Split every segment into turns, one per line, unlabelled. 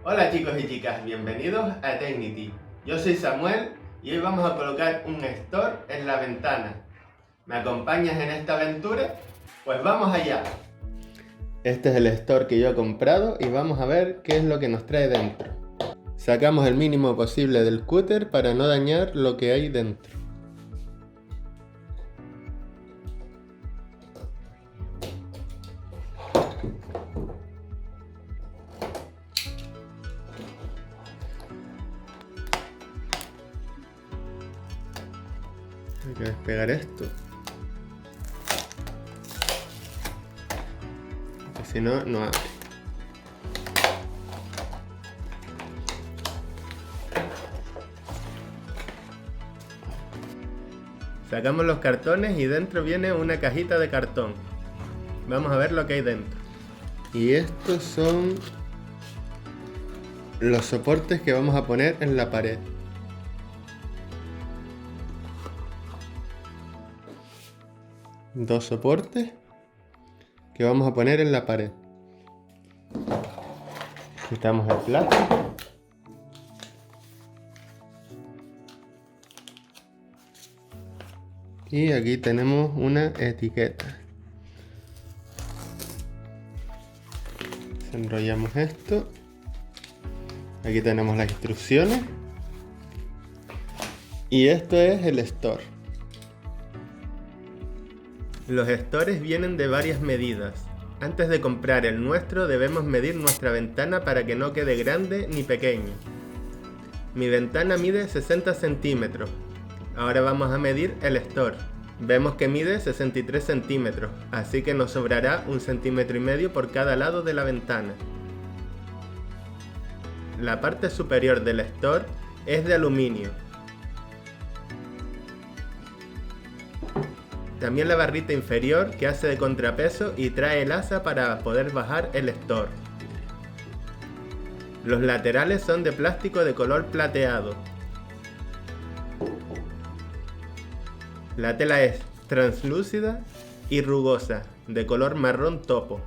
Hola chicos y chicas, bienvenidos a Tecnity. Yo soy Samuel y hoy vamos a colocar un store en la ventana. ¿Me acompañas en esta aventura? Pues vamos allá. Este es el store que yo he comprado y vamos a ver qué es lo que nos trae dentro. Sacamos el mínimo posible del cúter para no dañar lo que hay dentro. Hay que despegar esto, porque si no, no abre. Sacamos los cartones y dentro viene una cajita de cartón. Vamos a ver lo que hay dentro. Y estos son los soportes que vamos a poner en la pared. Dos soportes que vamos a poner en la pared. Quitamos el plástico. Y aquí tenemos una etiqueta. Enrollamos esto. Aquí tenemos las instrucciones. Y esto es el store. Los stores vienen de varias medidas. Antes de comprar el nuestro debemos medir nuestra ventana para que no quede grande ni pequeña. Mi ventana mide 60 centímetros. Ahora vamos a medir el store. Vemos que mide 63 centímetros, así que nos sobrará 1,5 centímetros por cada lado de la ventana. La parte superior del store es de aluminio. También la barrita inferior que hace de contrapeso y trae el asa para poder bajar el store. Los laterales son de plástico de color plateado. La tela es translúcida y rugosa, de color marrón topo.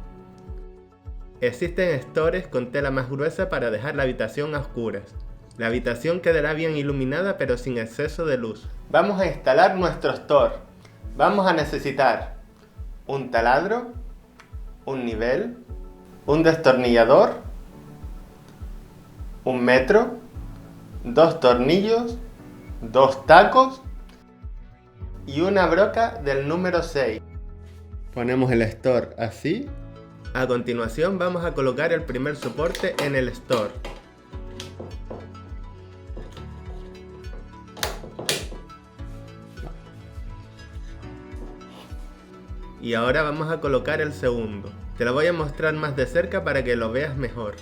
Existen stores con tela más gruesa para dejar la habitación a oscuras. La habitación quedará bien iluminada pero sin exceso de luz. Vamos a instalar nuestro store. Vamos a necesitar un taladro, un nivel, un destornillador, un metro, 2 tornillos, 2 tacos y una broca del número 6. Ponemos el store así. A continuación vamos a colocar el primer soporte en el store. Y ahora vamos a colocar el segundo. Te lo voy a mostrar más de cerca para que lo veas mejor.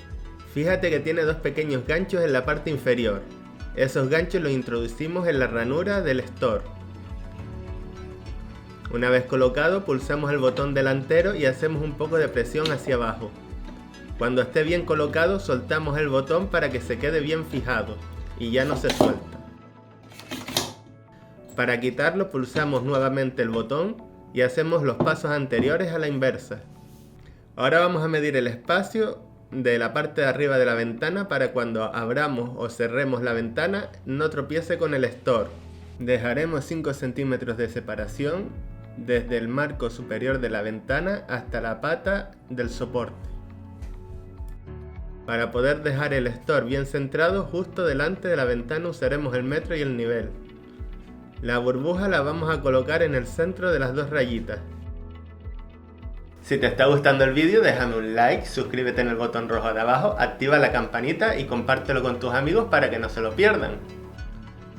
Fíjate que tiene dos pequeños ganchos en la parte inferior. Esos ganchos los introducimos en la ranura del store. Una vez colocado, pulsamos el botón delantero y hacemos un poco de presión hacia abajo. Cuando esté bien colocado, soltamos el botón para que se quede bien fijado y ya no se suelta. Para quitarlo, pulsamos nuevamente el botón y hacemos los pasos anteriores a la inversa. Ahora vamos a medir el espacio de la parte de arriba de la ventana para cuando abramos o cerremos la ventana no tropiece con el store. Dejaremos 5 centímetros de separación desde el marco superior de la ventana hasta la pata del soporte. Para poder dejar el store bien centrado, justo delante de la ventana usaremos el metro y el nivel. La burbuja la vamos a colocar en el centro de las dos rayitas. Si te está gustando el vídeo, déjame un like, suscríbete en el botón rojo de abajo, activa la campanita y compártelo con tus amigos para que no se lo pierdan.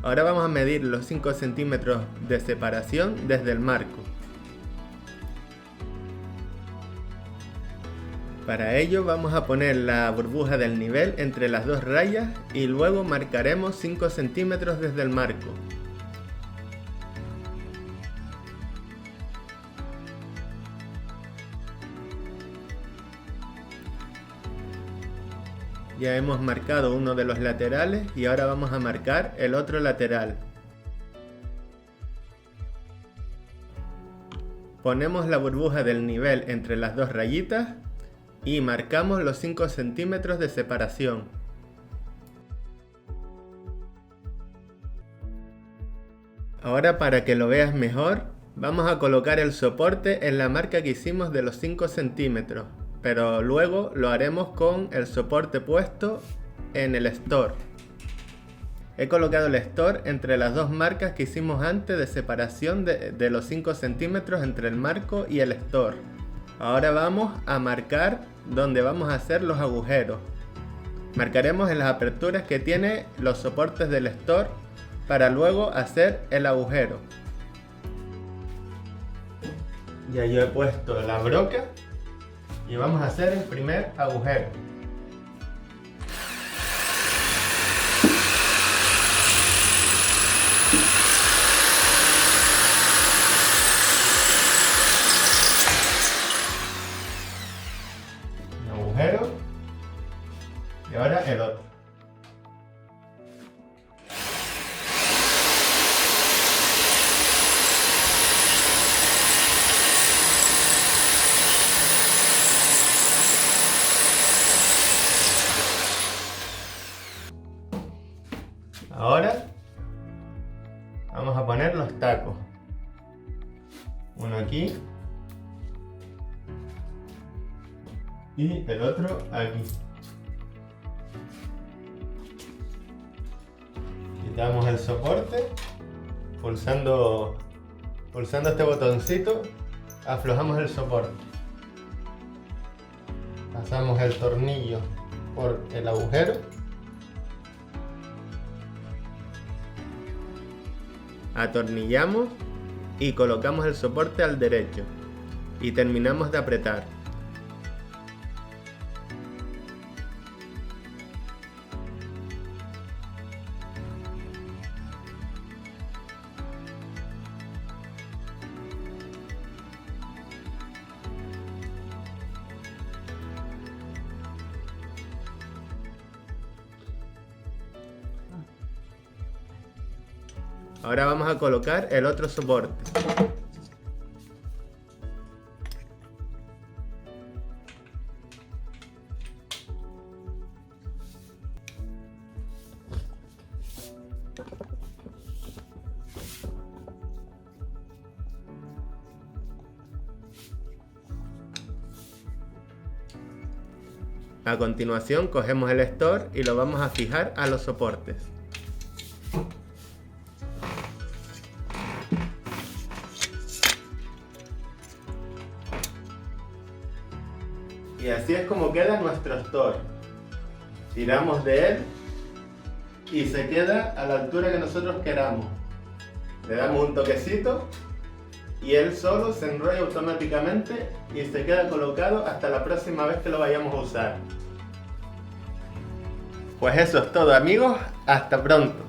Ahora vamos a medir los 5 centímetros de separación desde el marco. Para ello vamos a poner la burbuja del nivel entre las dos rayas y luego marcaremos 5 centímetros desde el marco. Ya hemos marcado uno de los laterales y ahora vamos a marcar el otro lateral. Ponemos la burbuja del nivel entre las dos rayitas y marcamos los 5 centímetros de separación. Ahora, para que lo veas mejor, vamos a colocar el soporte en la marca que hicimos de los 5 centímetros, pero luego lo haremos con el soporte puesto en el store. He colocado el store entre las dos marcas que hicimos antes de separación de los 5 centímetros entre el marco y el store. Ahora vamos a marcar donde vamos a hacer los agujeros. Marcaremos en las aperturas que tiene los soportes del store para luego hacer el agujero. Ya yo he puesto la broca y vamos a hacer el primer agujero. Un agujero y ahora el otro. Ahora vamos a poner los tacos. Uno aquí y el otro aquí. Quitamos el soporte, pulsando este botoncito, aflojamos el soporte. Pasamos el tornillo por el agujero. Atornillamos y colocamos el soporte al derecho y terminamos de apretar. Ahora vamos a colocar el otro soporte. A continuación cogemos el store y lo vamos a fijar a los soportes. Y así es como queda nuestro store. Tiramos de él y se queda a la altura que nosotros queramos. Le damos un toquecito y él solo se enrolla automáticamente y se queda colocado hasta la próxima vez que lo vayamos a usar. Pues eso es todo, amigos, hasta pronto.